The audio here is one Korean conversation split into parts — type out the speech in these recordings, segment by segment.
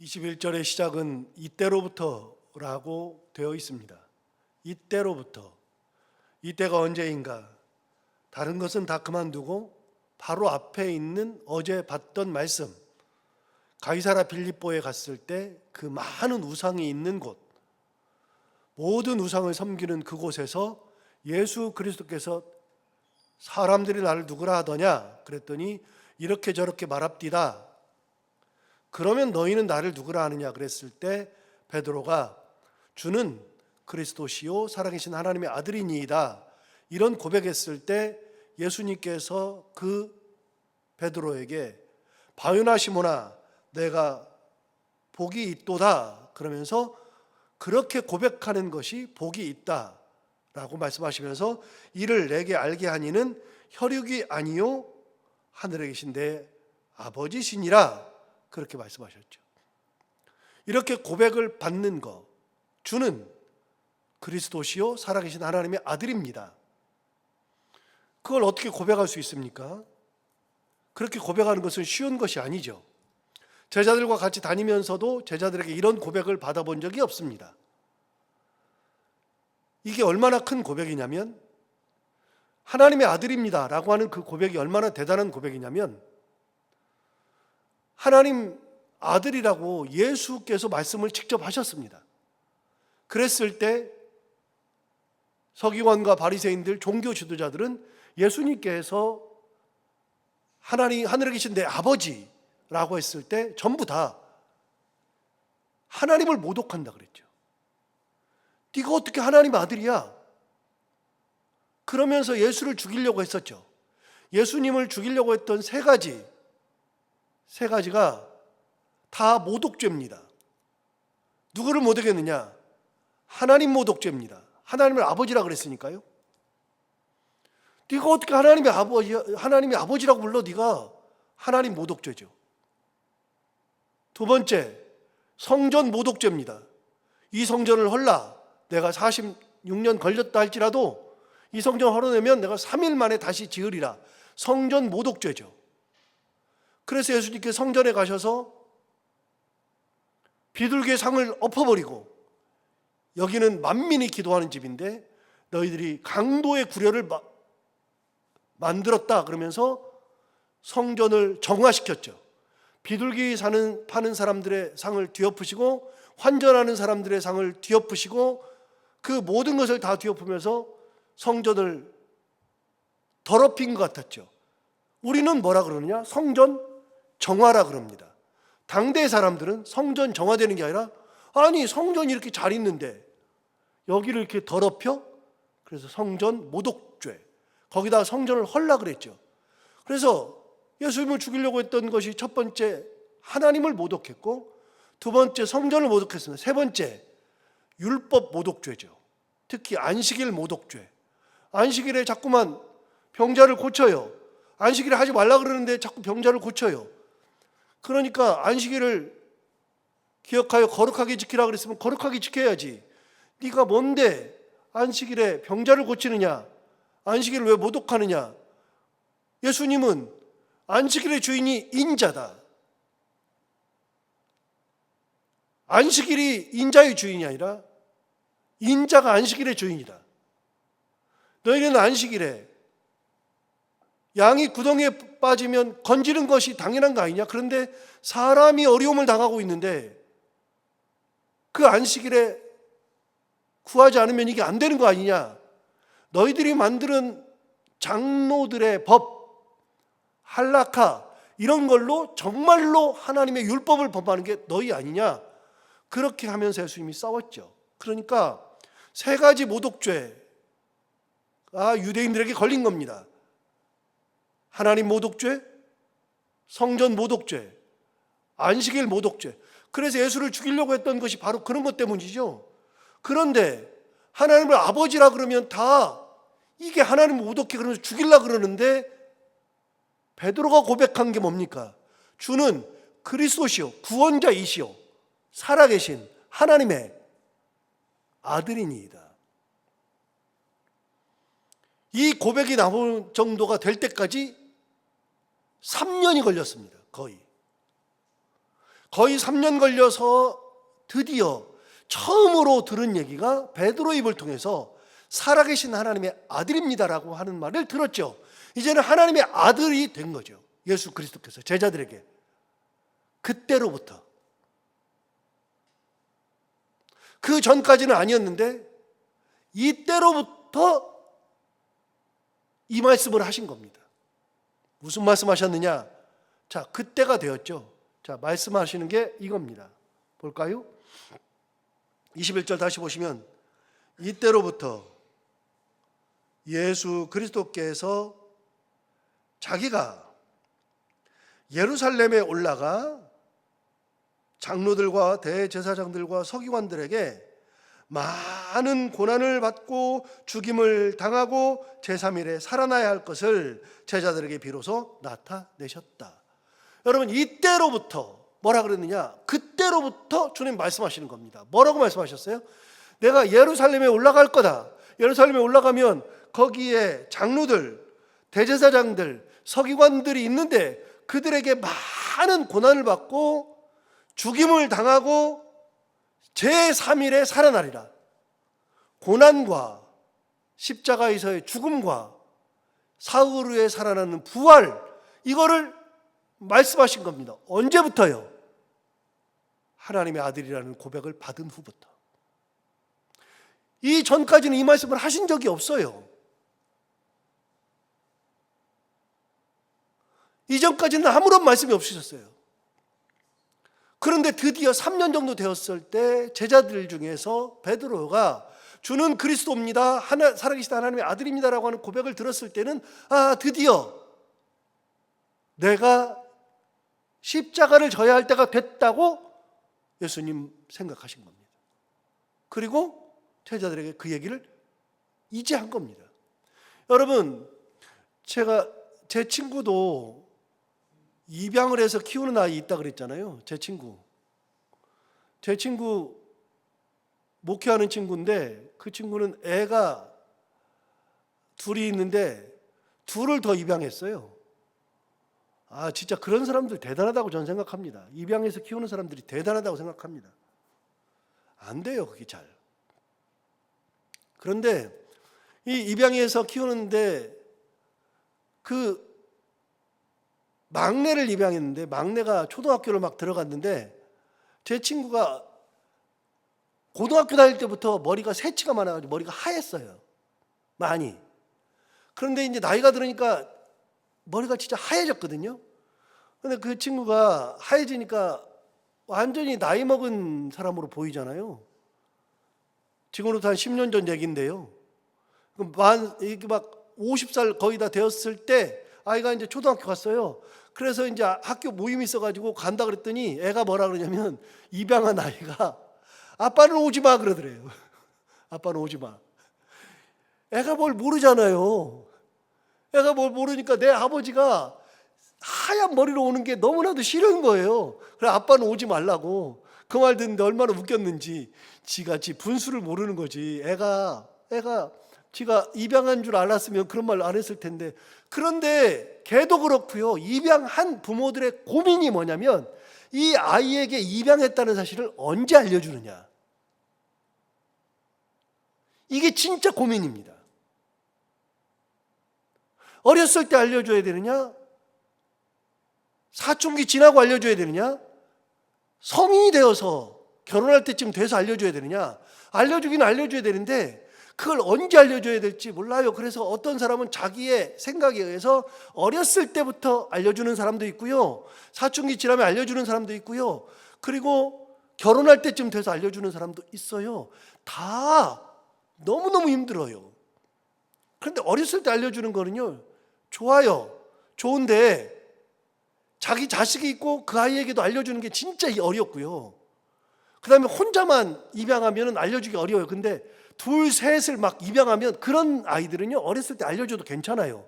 21절의 시작은 이때로부터라고 되어 있습니다. 이때로부터. 이때가 언제인가? 다른 것은 다 그만두고 바로 앞에 있는 어제 봤던 말씀, 가이사라 빌립보에 갔을 때 그 많은 우상이 있는 곳, 모든 우상을 섬기는 그곳에서 예수 그리스도께서 사람들이 나를 누구라 하더냐? 그랬더니 이렇게 저렇게 말합디다. 그러면 너희는 나를 누구라 하느냐? 그랬을 때 베드로가 주는 그리스도시요 살아계신 하나님의 아들이니이다. 이런 고백했을 때 예수님께서 그 베드로에게 바요나 시몬아 내가 복이 있도다 그러면서 그렇게 고백하는 것이 복이 있다 라고 말씀하시면서 이를 내게 알게 하니는 혈육이 아니요 하늘에 계신 내 아버지시니라 그렇게 말씀하셨죠. 이렇게 고백을 받는 것, 주는 그리스도시요 살아계신 하나님의 아들입니다. 그걸 어떻게 고백할 수 있습니까? 그렇게 고백하는 것은 쉬운 것이 아니죠. 제자들과 같이 다니면서도 제자들에게 이런 고백을 받아본 적이 없습니다. 이게 얼마나 큰 고백이냐면 하나님의 아들입니다 라고 하는 그 고백이 얼마나 대단한 고백이냐면 하나님 아들이라고 예수께서 말씀을 직접 하셨습니다. 그랬을 때 서기관과 바리새인들, 종교 지도자들은 예수님께서 하나님 하늘에 계신 내 아버지라고 했을 때 전부 다 하나님을 모독한다 그랬죠. 네가 어떻게 하나님 아들이야? 그러면서 예수를 죽이려고 했었죠. 예수님을 죽이려고 했던 세 가지가 다 모독죄입니다. 누구를 모독했느냐? 하나님 모독죄입니다. 하나님을 아버지라 그랬으니까요. 네가 어떻게 하나님의 아버지라고 불러? 네가 하나님 모독죄죠. 두 번째, 성전 모독죄입니다. 이 성전을 헐라. 내가 46년 걸렸다 할지라도 이 성전을 헐어내면 내가 3일 만에 다시 지으리라. 성전 모독죄죠. 그래서 예수님께서 성전에 가셔서 비둘기의 상을 엎어버리고 여기는 만민이 기도하는 집인데 너희들이 강도의 구려를 만들었다 그러면서 성전을 정화시켰죠. 비둘기 파는 사람들의 상을 뒤엎으시고 환전하는 사람들의 상을 뒤엎으시고 그 모든 것을 다 뒤엎으면서 성전을 더럽힌 것 같았죠. 우리는 뭐라 그러느냐? 성전 정화라 그럽니다. 당대 사람들은 성전 정화되는 게 아니라 아니 성전이 이렇게 잘 있는데 여기를 이렇게 더럽혀? 그래서 성전 모독죄. 거기다 성전을 헐라 그랬죠. 그래서 예수님을 죽이려고 했던 것이 첫 번째 하나님을 모독했고 두 번째 성전을 모독했습니다. 세 번째 율법 모독죄죠. 특히 안식일 모독죄. 안식일에 자꾸만 병자를 고쳐요. 안식일에 하지 말라 그러는데 자꾸 병자를 고쳐요. 그러니까 안식일을 기억하여 거룩하게 지키라 그랬으면 거룩하게 지켜야지. 네가 뭔데 안식일에 병자를 고치느냐? 안식일을 왜 모독하느냐? 예수님은 안식일의 주인이 인자다. 안식일이 인자의 주인이 아니라 인자가 안식일의 주인이다. 너희는 안식일에 양이 구덩이에 빠지면 건지는 것이 당연한 거 아니냐? 그런데 사람이 어려움을 당하고 있는데 그 안식일에 구하지 않으면 이게 안 되는 거 아니냐? 너희들이 만드는 장로들의 법, 할라카 이런 걸로 정말로 하나님의 율법을 범하는 게 너희 아니냐? 그렇게 하면서 예수님이 싸웠죠. 그러니까 세 가지 모독죄가 유대인들에게 걸린 겁니다. 하나님 모독죄, 성전 모독죄, 안식일 모독죄. 그래서 예수를 죽이려고 했던 것이 바로 그런 것 때문이죠. 그런데 하나님을 아버지라 그러면 다 이게 하나님을 모독해 그러면서 죽이려고 그러는데 베드로가 고백한 게 뭡니까? 주는 그리스도시요 구원자이시요 살아계신 하나님의 아들이니이다. 이 고백이 나올 정도가 될 때까지 3년이 걸렸습니다. 거의 3년 걸려서 드디어 처음으로 들은 얘기가 베드로 입을 통해서 살아계신 하나님의 아들입니다라고 하는 말을 들었죠. 이제는 하나님의 아들이 된 거죠. 예수 그리스도께서 제자들에게. 그때로부터. 그 전까지는 아니었는데 이때로부터 이 말씀을 하신 겁니다. 무슨 말씀하셨느냐? 자, 그때가 되었죠. 자, 말씀하시는 게 이겁니다. 볼까요? 21절 다시 보시면 이때로부터 예수 그리스도께서 자기가 예루살렘에 올라가 장로들과 대제사장들과 서기관들에게 많은 고난을 받고 죽임을 당하고 제3일에 살아나야 할 것을 제자들에게 비로소 나타내셨다. 여러분, 이때로부터 뭐라 그랬느냐? 그때로부터 주님 말씀하시는 겁니다. 뭐라고 말씀하셨어요? 내가 예루살렘에 올라갈 거다. 예루살렘에 올라가면 거기에 장로들, 대제사장들, 서기관들이 있는데 그들에게 많은 고난을 받고 죽임을 당하고 제3일에 살아나리라. 고난과 십자가에서의 죽음과 사흘 후에 살아나는 부활, 이거를 말씀하신 겁니다. 언제부터요? 하나님의 아들이라는 고백을 받은 후부터. 이 전까지는 이 말씀을 하신 적이 없어요. 이전까지는 아무런 말씀이 없으셨어요. 그런데 드디어 3년 정도 되었을 때 제자들 중에서 베드로가 주는 그리스도입니다, 살아계신 하나님의 아들입니다라고 하는 고백을 들었을 때는 드디어 내가 십자가를 져야 할 때가 됐다고 예수님 생각하신 겁니다. 그리고 제자들에게 그 얘기를 이제 한 겁니다. 여러분, 제 친구도 입양을 해서 키우는 아이 있다 그랬잖아요. 제 친구 목회하는 친구인데 그 친구는 애가 둘이 있는데 둘을 더 입양했어요. 진짜 그런 사람들 대단하다고 저는 생각합니다. 입양해서 키우는 사람들이 대단하다고 생각합니다. 안 돼요, 그게 잘. 그런데 이 입양해서 키우는데 그 막내를 입양했는데 막내가 초등학교를 막 들어갔는데 제 친구가 고등학교 다닐 때부터 머리가 새치가 많아가지고 머리가 하였어요. 많이. 그런데 이제 나이가 들으니까 머리가 진짜 하얘졌거든요. 근데 그 친구가 하얘지니까 완전히 나이 먹은 사람으로 보이잖아요. 지금으로부터 한 10년 전 얘기인데요. 이게 막 50살 거의 다 되었을 때 아이가 이제 초등학교 갔어요. 그래서 이제 학교 모임이 있어가지고 간다 그랬더니 애가 뭐라 그러냐면 입양한 아이가 아빠는 오지 마 그러더래요. 아빠는 오지 마. 애가 뭘 모르잖아요. 애가 뭘 모르니까 내 아버지가 하얀 머리로 오는 게 너무나도 싫은 거예요. 그래 아빠는 오지 말라고. 그 말 듣는데 얼마나 웃겼는지 지가 분수를 모르는 거지. 애가 지가 입양한 줄 알았으면 그런 말 안 했을 텐데. 그런데 걔도 그렇고요. 입양한 부모들의 고민이 뭐냐면 이 아이에게 입양했다는 사실을 언제 알려주느냐. 이게 진짜 고민입니다. 어렸을 때 알려줘야 되느냐? 사춘기 지나고 알려줘야 되느냐? 성인이 되어서 결혼할 때쯤 돼서 알려줘야 되느냐? 알려주긴 알려줘야 되는데 그걸 언제 알려줘야 될지 몰라요. 그래서 어떤 사람은 자기의 생각에 의해서 어렸을 때부터 알려주는 사람도 있고요. 사춘기 지나면 알려주는 사람도 있고요. 그리고 결혼할 때쯤 돼서 알려주는 사람도 있어요. 다 너무너무 힘들어요. 그런데 어렸을 때 알려주는 거는요, 좋아요. 좋은데 자기 자식이 있고 그 아이에게도 알려주는 게 진짜 어렵고요. 그 다음에 혼자만 입양하면 알려주기 어려워요. 근데 둘, 셋을 막 입양하면 그런 아이들은요, 어렸을 때 알려줘도 괜찮아요.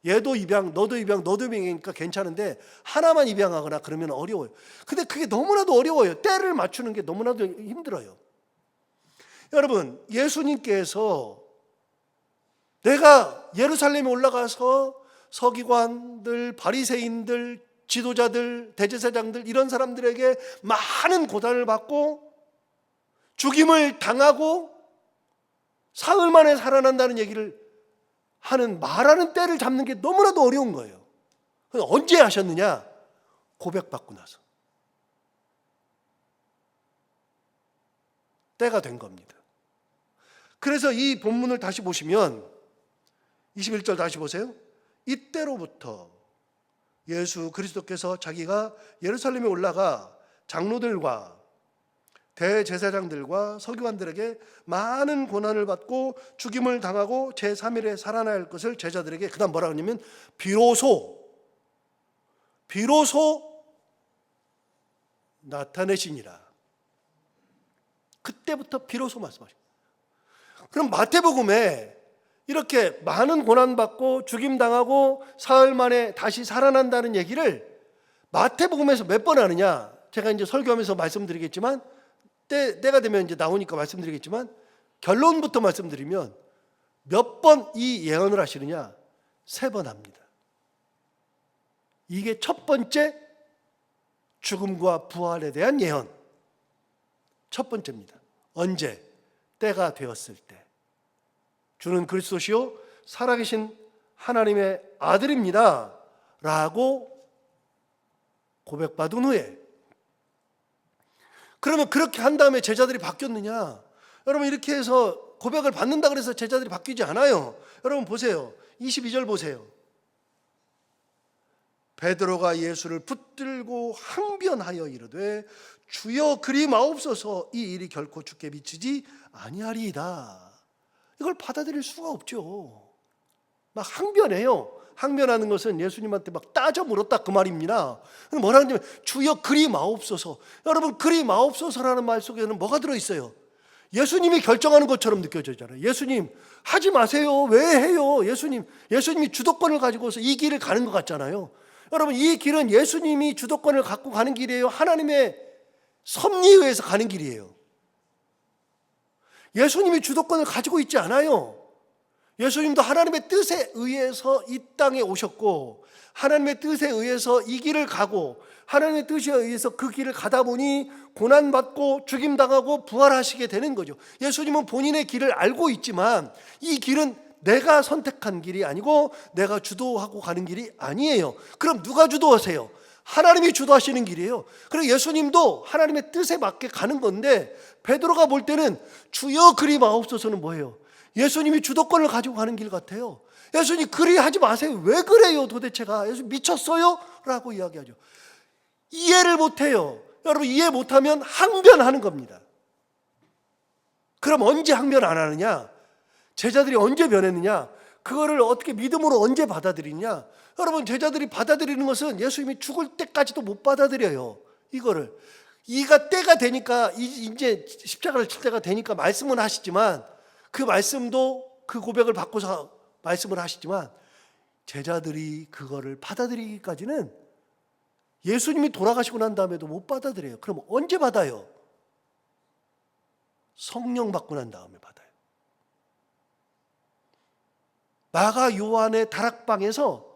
얘도 입양, 너도 입양, 너도 입양이니까 괜찮은데 하나만 입양하거나 그러면 어려워요. 근데 그게 너무나도 어려워요. 때를 맞추는 게 너무나도 힘들어요. 여러분, 예수님께서 내가 예루살렘에 올라가서 서기관들, 바리새인들, 지도자들, 대제사장들 이런 사람들에게 많은 고난을 받고 죽임을 당하고 사흘 만에 살아난다는 얘기를 하는, 말하는 때를 잡는 게 너무나도 어려운 거예요. 언제 하셨느냐? 고백받고 나서. 때가 된 겁니다. 그래서 이 본문을 다시 보시면 21절 다시 보세요. 이때로부터 예수 그리스도께서 자기가 예루살렘에 올라가 장로들과 대제사장들과 서기관들에게 많은 고난을 받고 죽임을 당하고 제3일에 살아날 것을 제자들에게, 그 다음 뭐라 그러냐면 비로소 나타내시니라. 그때부터 비로소 말씀하십니다. 그럼 마태복음에 이렇게 많은 고난받고 죽임당하고 사흘 만에 다시 살아난다는 얘기를 마태복음에서 몇 번 하느냐? 제가 이제 설교하면서 말씀드리겠지만, 때가 되면 이제 나오니까 말씀드리겠지만, 결론부터 말씀드리면 몇 번 이 예언을 하시느냐? 3번 합니다. 이게 첫 번째 죽음과 부활에 대한 예언. 첫 번째입니다. 언제? 때가 되었을 때. 주는 그리스도시요 살아계신 하나님의 아들입니다 라고 고백받은 후에, 그러면 그렇게 한 다음에 제자들이 바뀌었느냐? 여러분, 이렇게 해서 고백을 받는다 그래서 제자들이 바뀌지 않아요. 여러분 보세요. 22절 보세요. 베드로가 예수를 붙들고 항변하여 이르되 주여 그리 마옵소서, 이 일이 결코 주께 미치지 아니하리이다. 이걸 받아들일 수가 없죠. 막 항변해요. 항변하는 것은 예수님한테 막 따져 물었다 그 말입니다. 뭐라 하냐면 주여 그리 마옵소서. 여러분, 그리 마옵소서라는 말 속에는 뭐가 들어있어요? 예수님이 결정하는 것처럼 느껴지잖아요. 예수님 하지 마세요. 왜 해요? 예수님이 주도권을 가지고서 이 길을 가는 것 같잖아요. 여러분, 이 길은 예수님이 주도권을 갖고 가는 길이에요? 하나님의 섭리에 의해서 가는 길이에요? 예수님이 주도권을 가지고 있지 않아요. 예수님도 하나님의 뜻에 의해서 이 땅에 오셨고, 하나님의 뜻에 의해서 이 길을 가고, 하나님의 뜻에 의해서 그 길을 가다 보니 고난받고 죽임당하고 부활하시게 되는 거죠. 예수님은 본인의 길을 알고 있지만 이 길은 내가 선택한 길이 아니고 내가 주도하고 가는 길이 아니에요. 그럼 누가 주도하세요? 하나님이 주도하시는 길이에요. 그리고 예수님도 하나님의 뜻에 맞게 가는 건데, 베드로가 볼 때는 주여 그리 마옵소서는 뭐예요? 예수님이 주도권을 가지고 가는 길 같아요. 예수님 그리 하지 마세요. 왜 그래요 도대체가? 예수님 미쳤어요? 라고 이야기하죠. 이해를 못해요. 여러분, 이해 못하면 항변하는 겁니다. 그럼 언제 항변 안 하느냐? 제자들이 언제 변했느냐? 그거를 어떻게 믿음으로 언제 받아들이냐? 여러분, 제자들이 받아들이는 것은 예수님이 죽을 때까지도 못 받아들여요. 이거를. 이가 때가 되니까, 이제 십자가를 칠 때가 되니까 말씀은 하시지만, 그 말씀도 그 고백을 받고서 말씀을 하시지만, 제자들이 그거를 받아들이기까지는 예수님이 돌아가시고 난 다음에도 못 받아들여요. 그럼 언제 받아요? 성령 받고 난 다음에 받아요. 마가 요한의 다락방에서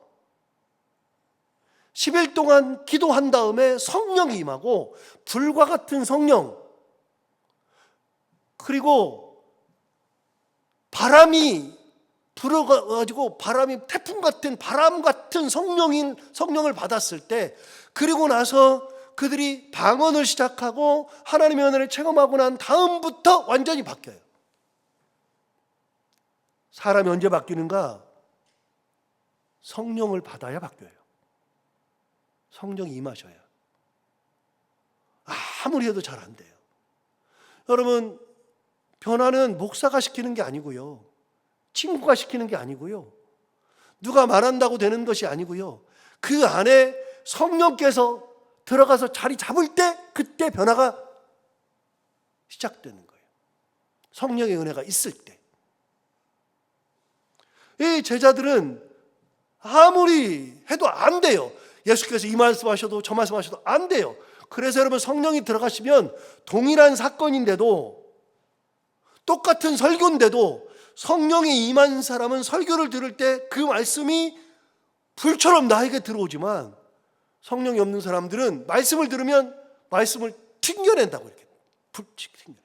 10일 동안 기도한 다음에 성령이 임하고, 불과 같은 성령, 그리고 바람이 불어가지고 바람이 태풍 같은, 바람 같은 성령을 받았을 때, 그리고 나서 그들이 방언을 시작하고 하나님의 은혜를 체험하고 난 다음부터 완전히 바뀌어요. 사람이 언제 바뀌는가? 성령을 받아야 바뀌어요. 성령이 임하셔야. 아무리 해도 잘 안 돼요. 여러분, 변화는 목사가 시키는 게 아니고요, 친구가 시키는 게 아니고요, 누가 말한다고 되는 것이 아니고요, 그 안에 성령께서 들어가서 자리 잡을 때, 그때 변화가 시작되는 거예요. 성령의 은혜가 있을 때. 이 제자들은 아무리 해도 안 돼요. 예수께서 이 말씀하셔도 저 말씀하셔도 안 돼요. 그래서 여러분, 성령이 들어가시면 동일한 사건인데도, 똑같은 설교인데도 성령이 임한 사람은 설교를 들을 때 그 말씀이 불처럼 나에게 들어오지만, 성령이 없는 사람들은 말씀을 들으면 말씀을 튕겨낸다고 이렇게 불칙 튕겨내.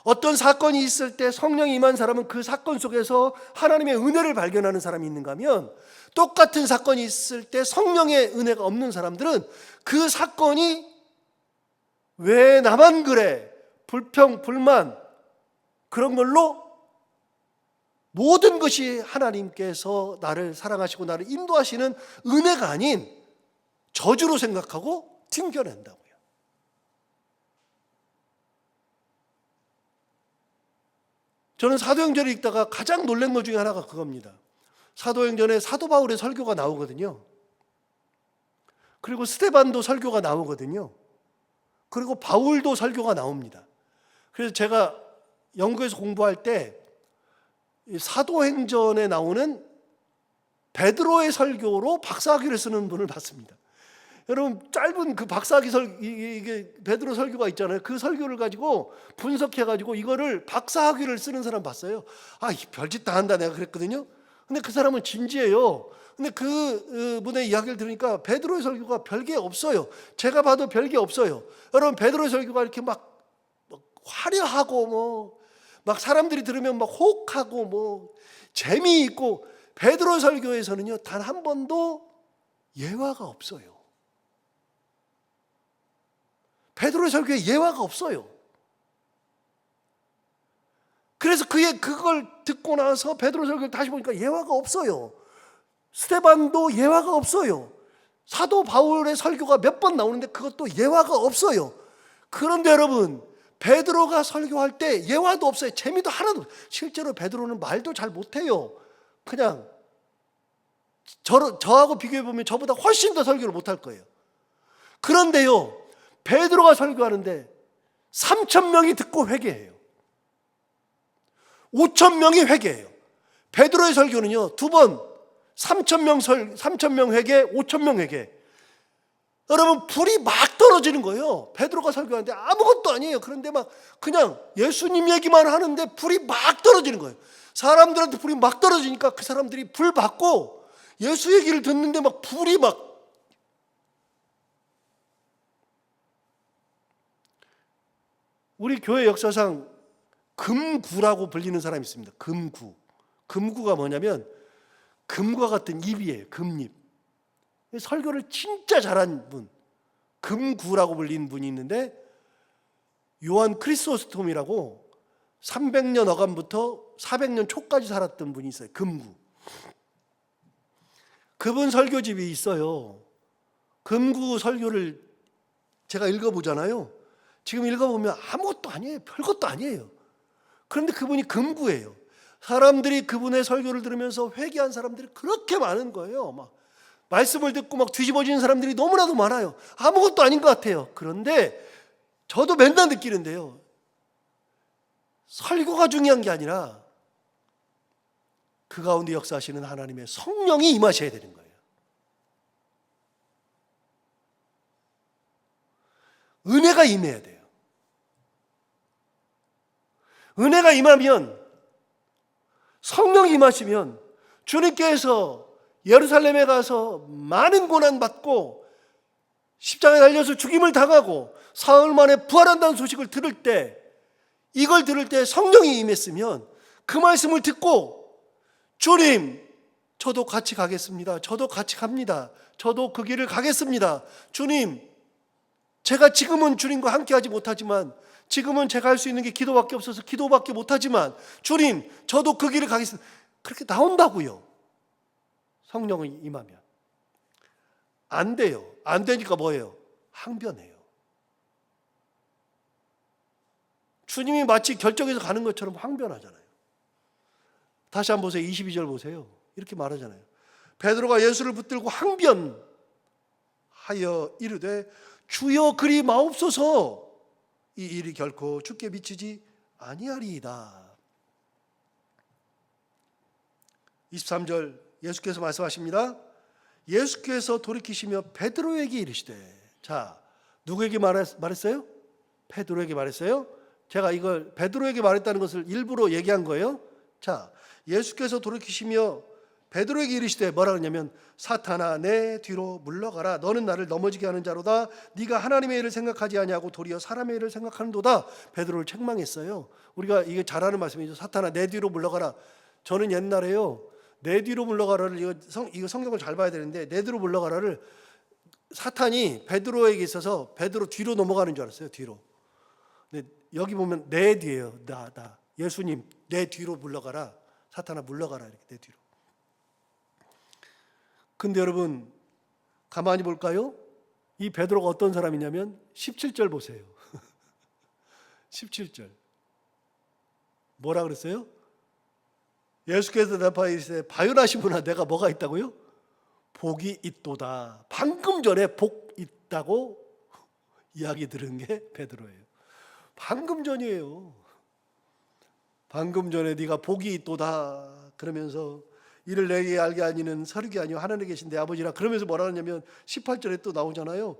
어떤 사건이 있을 때 성령이 임한 사람은 그 사건 속에서 하나님의 은혜를 발견하는 사람이 있는가 하면, 똑같은 사건이 있을 때 성령의 은혜가 없는 사람들은 그 사건이 왜 나만 그래, 불평, 불만, 그런 걸로 모든 것이 하나님께서 나를 사랑하시고 나를 인도하시는 은혜가 아닌 저주로 생각하고 튕겨낸다고요. 저는 사도행전을 읽다가 가장 놀란 것 중에 하나가 그겁니다. 사도행전에 사도 바울의 설교가 나오거든요. 그리고 스데반도 설교가 나오거든요. 그리고 바울도 설교가 나옵니다. 그래서 제가 영국에서 공부할 때 사도행전에 나오는 베드로의 설교로 박사학위를 쓰는 분을 봤습니다. 여러분, 짧은 그 박사학위 이게 베드로 설교가 있잖아요. 그 설교를 가지고 분석해가지고 이거를 박사학위를 쓰는 사람 봤어요. 아, 별짓 다 한다 내가 그랬거든요. 근데 그 사람은 진지해요. 근데 그 분의 이야기를 들으니까 베드로의 설교가 별게 없어요. 제가 봐도 별게 없어요. 여러분, 베드로의 설교가 이렇게 막 화려하고 막 사람들이 들으면 막 혹하고 재미있고, 베드로 설교에서는요 단 한 번도 예화가 없어요. 베드로의 설교에 예화가 없어요. 그래서 그걸 듣고 나서 베드로 설교를 다시 보니까 예화가 없어요. 스데반도 예화가 없어요. 사도 바울의 설교가 몇 번 나오는데 그것도 예화가 없어요. 그런데 여러분, 베드로가 설교할 때 예화도 없어요. 재미도 하나도 없어요. 실제로 베드로는 말도 잘 못해요. 그냥 저하고 비교해보면 저보다 훨씬 더 설교를 못할 거예요. 그런데요, 베드로가 설교하는데 3,000명이 듣고 회개해요. 5,000명이 회개해요. 베드로의 설교는요, 두 번 3,000명 회개, 5,000명 회개. 여러분, 불이 막 떨어지는 거예요. 베드로가 설교하는데 아무것도 아니에요. 그런데 막 그냥 예수님 얘기만 하는데 불이 막 떨어지는 거예요. 사람들한테 불이 막 떨어지니까 그 사람들이 불 받고 예수 얘기를 듣는데 막 불이 막. 우리 교회 역사상 금구라고 불리는 사람이 있습니다. 금구. 금구가 뭐냐면 금과 같은 입이에요. 금입. 설교를 진짜 잘한 분, 금구라고 불리는 분이 있는데, 요한 크리소스톰이라고 300년 어간부터 400년 초까지 살았던 분이 있어요. 금구. 그분 설교집이 있어요. 금구 설교를 제가 읽어보잖아요. 지금 읽어보면 아무것도 아니에요. 별것도 아니에요. 그런데 그분이 금구예요. 사람들이 그분의 설교를 들으면서 회개한 사람들이 그렇게 많은 거예요. 막 말씀을 듣고 막 뒤집어지는 사람들이 너무나도 많아요. 아무것도 아닌 것 같아요. 그런데 저도 맨날 느끼는데요, 설교가 중요한 게 아니라 그 가운데 역사하시는 하나님의 성령이 임하셔야 되는 거예요. 은혜가 임해야 돼요. 은혜가 임하면, 성령이 임하시면 주님께서 예루살렘에 가서 많은 고난받고 십자가에 달려서 죽임을 당하고 사흘 만에 부활한다는 소식을 들을 때, 이걸 들을 때 성령이 임했으면 그 말씀을 듣고, 주님, 저도 같이 가겠습니다. 저도 같이 갑니다. 저도 그 길을 가겠습니다. 주님, 제가 지금은 주님과 함께하지 못하지만, 지금은 제가 할 수 있는 게 기도밖에 없어서 기도밖에 못하지만, 주님, 저도 그 길을 가겠습니다. 그렇게 나온다고요. 성령이 임하면. 안 돼요. 안 되니까 뭐예요? 항변해요. 주님이 마치 결정해서 가는 것처럼 항변하잖아요. 다시 한번 보세요. 22절 보세요. 이렇게 말하잖아요. 베드로가 예수를 붙들고 항변하여 이르되, 주여 그리 마옵소서, 이 일이 결코 주께 미치지 아니하리이다. 23절 예수께서 말씀하십니다. 예수께서 돌이키시며 베드로에게 이르시되. 자, 누구에게 말했어요? 베드로에게 말했어요. 제가 이걸 베드로에게 말했다는 것을 일부러 얘기한 거예요. 자, 예수께서 돌이키시며 베드로에게 이르시되 뭐라 그러냐면 사탄아 내 뒤로 물러가라. 너는 나를 넘어지게 하는 자로다. 네가 하나님의 일을 생각하지 아니하고 도리어 사람의 일을 생각하는도다. 베드로를 책망했어요. 우리가 이게 잘 아는 말씀이죠. 사탄아 내 뒤로 물러가라. 저는 옛날에요, 내 뒤로 물러가라를 이거 성경을 잘 봐야 되는데, 내 뒤로 물러가라를 사탄이 베드로에게 있어서 베드로 뒤로 넘어가는 줄 알았어요. 뒤로. 근데 여기 보면 내 뒤에요. 나 예수님 내 뒤로 물러가라. 사탄아 물러가라. 이렇게 내 뒤로. 근데 여러분 가만히 볼까요? 이 베드로가 어떤 사람이냐면 17절 보세요. 17절 뭐라 그랬어요? 예수께서 대답하여 이르시되 바요나시구나. 내가 뭐가 있다고요? 복이 있도다. 방금 전에 복 있다고 이야기 들은 게 베드로예요. 방금 전이에요. 방금 전에 네가 복이 있도다 그러면서 이를 내게 알게 아니는 서륙이 아니요 하늘에 계신 내 아버지라 그러면서 뭐라 하냐면 18절에 또 나오잖아요.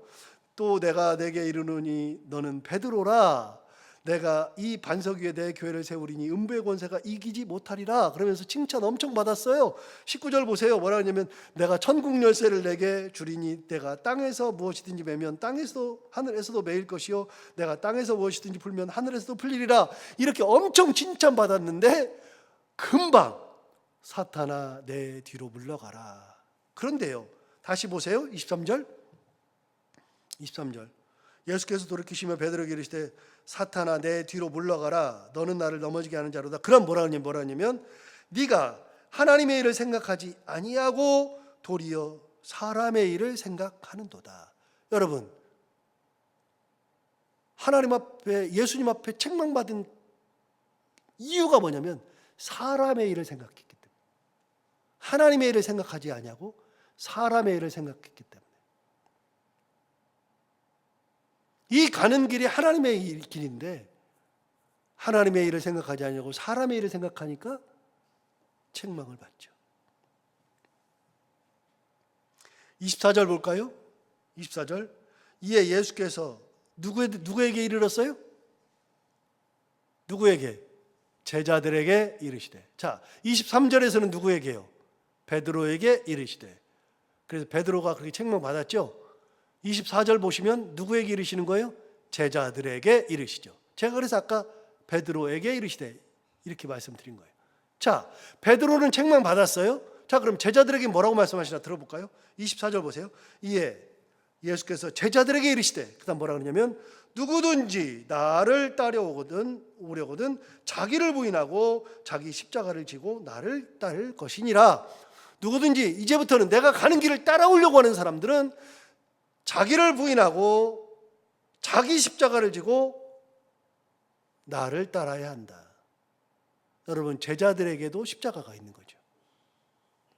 또 내가 내게 이르노니 너는 베드로라. 내가 이 반석 위에 내 교회를 세우리니 음부의 권세가 이기지 못하리라. 그러면서 칭찬 엄청 받았어요. 19절 보세요. 뭐라 하냐면 내가 천국 열쇠를 내게 주리니 내가 땅에서 무엇이든지 매면 땅에서도 하늘에서도 매일 것이요 내가 땅에서 무엇이든지 풀면 하늘에서도 풀리리라. 이렇게 엄청 칭찬 받았는데 금방 사탄아 내 뒤로 물러가라. 그런데요, 다시 보세요. 23절 예수께서 돌이키시며 베드로에게 이르시되 사탄아 내 뒤로 물러가라. 너는 나를 넘어지게 하는 자로다. 그럼 뭐라 하냐면 네가 하나님의 일을 생각하지 아니하고 도리어 사람의 일을 생각하는도다. 여러분 하나님 앞에 예수님 앞에 책망받은 이유가 뭐냐면 사람의 일을 생각했기 때문에. 하나님의 일을 생각하지 아니하고 사람의 일을 생각했기 때문에. 이 가는 길이 하나님의 길인데 하나님의 일을 생각하지 아니하고 사람의 일을 생각하니까 책망을 받죠. 24절 볼까요? 24절 이에 예수께서 누구에게 이르렀어요? 누구에게? 제자들에게 이르시되. 자, 23절에서는 누구에게요? 베드로에게 이르시되. 그래서 베드로가 그렇게 책망받았죠. 24절 보시면 누구에게 이르시는 거예요? 제자들에게 이르시죠. 제가 그래서 아까 베드로에게 이르시되 이렇게 말씀드린 거예요. 자, 베드로는 책망받았어요. 자, 그럼 제자들에게 뭐라고 말씀하시나 들어볼까요? 24절 보세요. 이에 예수께서 제자들에게 이르시되, 그 다음 뭐라 그러냐면 누구든지 나를 오려거든 자기를 부인하고 자기 십자가를 지고 나를 따를 것이니라. 누구든지 이제부터는 내가 가는 길을 따라오려고 하는 사람들은 자기를 부인하고 자기 십자가를 지고 나를 따라야 한다. 여러분 제자들에게도 십자가가 있는 거죠.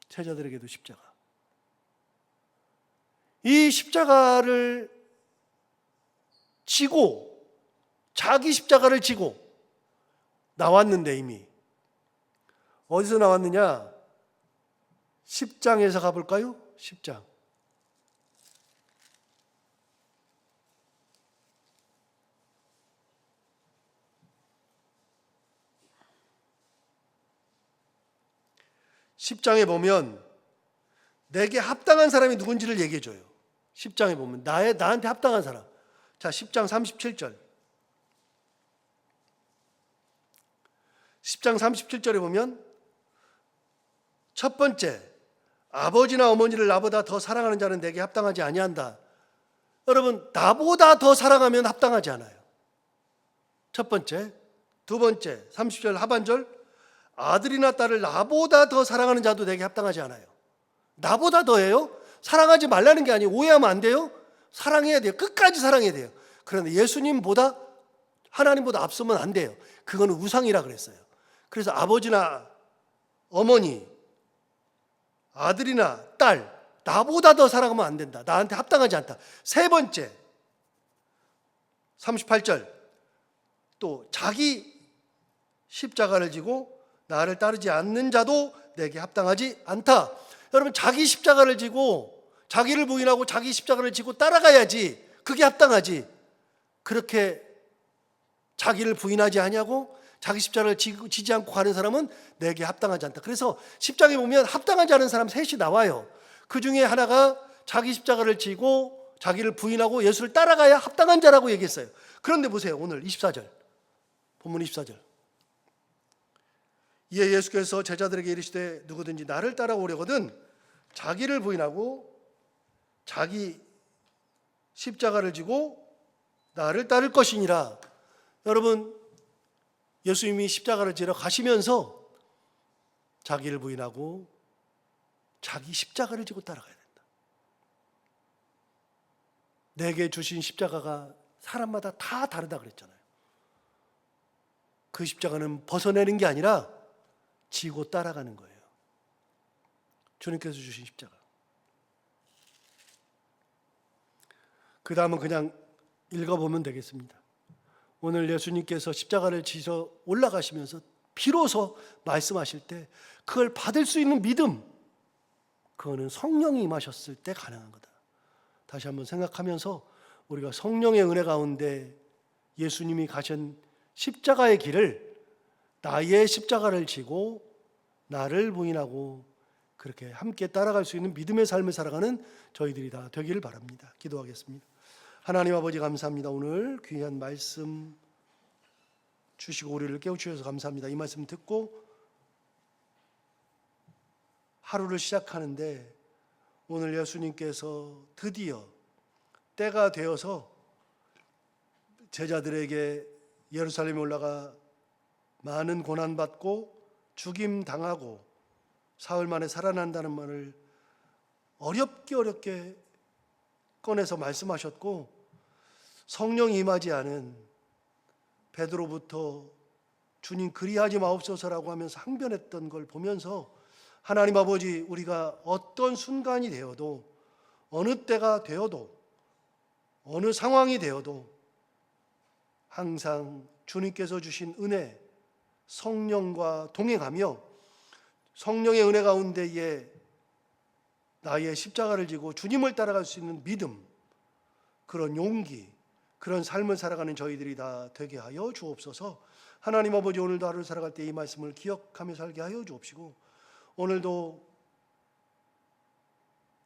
제자들에게도 십자가. 이 십자가를 지고 자기 십자가를 지고 나왔는데 이미 어디서 나왔느냐? 10장에서 가볼까요? 10장. 10장에 보면 내게 합당한 사람이 누군지를 얘기해줘요. 10장에 보면 나한테 합당한 사람. 자, 10장 37절. 10장 37절에 보면 첫 번째, 아버지나 어머니를 나보다 더 사랑하는 자는 내게 합당하지 아니한다. 여러분, 나보다 더 사랑하면 합당하지 않아요. 첫 번째. 두 번째, 30절 하반절, 아들이나 딸을 나보다 더 사랑하는 자도 내게 합당하지 않아요. 나보다 더해요? 사랑하지 말라는 게 아니에요. 오해하면 안 돼요. 사랑해야 돼요. 끝까지 사랑해야 돼요. 그런데 예수님보다 하나님보다 앞서면 안 돼요. 그거는 우상이라 그랬어요. 그래서 아버지나 어머니, 아들이나 딸, 나보다 더 사랑하면 안 된다. 나한테 합당하지 않다. 세 번째, 38절, 또 자기 십자가를 지고 나를 따르지 않는 자도 내게 합당하지 않다. 여러분, 자기 십자가를 지고 자기를 부인하고 자기 십자가를 지고 따라가야지 그게 합당하지. 그렇게 자기를 부인하지 아니하고 자기 십자가를 지지 않고 가는 사람은 내게 합당하지 않다. 그래서 십장에 보면 합당하지 않은 사람 셋이 나와요. 그 중에 하나가 자기 십자가를 지고 자기를 부인하고 예수를 따라가야 합당한 자라고 얘기했어요. 그런데 보세요. 오늘 24절, 본문 24절. 이에 예수께서 제자들에게 이르시되 누구든지 나를 따라오려거든 자기를 부인하고 자기 십자가를 지고 나를 따를 것이니라. 여러분, 예수님이 십자가를 지러 가시면서 자기를 부인하고 자기 십자가를 지고 따라가야 된다. 내게 주신 십자가가 사람마다 다 다르다 그랬잖아요. 그 십자가는 벗어내는 게 아니라 지고 따라가는 거예요. 주님께서 주신 십자가. 그 다음은 그냥 읽어보면 되겠습니다. 오늘 예수님께서 십자가를 지서 올라가시면서 비로소 말씀하실 때 그걸 받을 수 있는 믿음, 그거는 성령이 임하셨을 때 가능한 거다. 다시 한번 생각하면서 우리가 성령의 은혜 가운데 예수님이 가신 십자가의 길을 나의 십자가를 지고 나를 부인하고 그렇게 함께 따라갈 수 있는 믿음의 삶을 살아가는 저희들이 다 되기를 바랍니다. 기도하겠습니다. 하나님 아버지 감사합니다. 오늘 귀한 말씀 주시고 우리를 깨우치셔서 감사합니다. 이 말씀 듣고 하루를 시작하는데 오늘 예수님께서 드디어 때가 되어서 제자들에게 예루살렘에 올라가 많은 고난받고 죽임당하고 사흘 만에 살아난다는 말을 어렵게 꺼내서 말씀하셨고 성령이 임하지 않은 베드로부터 주님 그리하지 마옵소서라고 하면서 항변했던 걸 보면서 하나님 아버지, 우리가 어떤 순간이 되어도 어느 때가 되어도 어느 상황이 되어도 항상 주님께서 주신 은혜, 성령과 동행하며 성령의 은혜 가운데에 나의 십자가를 지고 주님을 따라갈 수 있는 믿음, 그런 용기, 그런 삶을 살아가는 저희들이 다 되게 하여 주옵소서. 하나님 아버지, 오늘도 하루를 살아갈 때 이 말씀을 기억하며 살게 하여 주옵시고 오늘도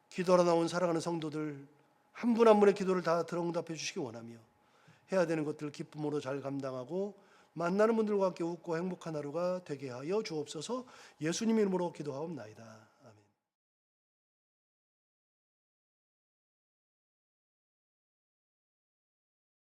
기도하러 나온 살아가는 성도들 한 분 한 분의 기도를 다 들어응답해 주시기 원하며 해야 되는 것들 기쁨으로 잘 감당하고 만나는 분들과 함께 웃고 행복한 하루가 되게 하여 주옵소서. 예수님 이름으로 기도하옵나이다.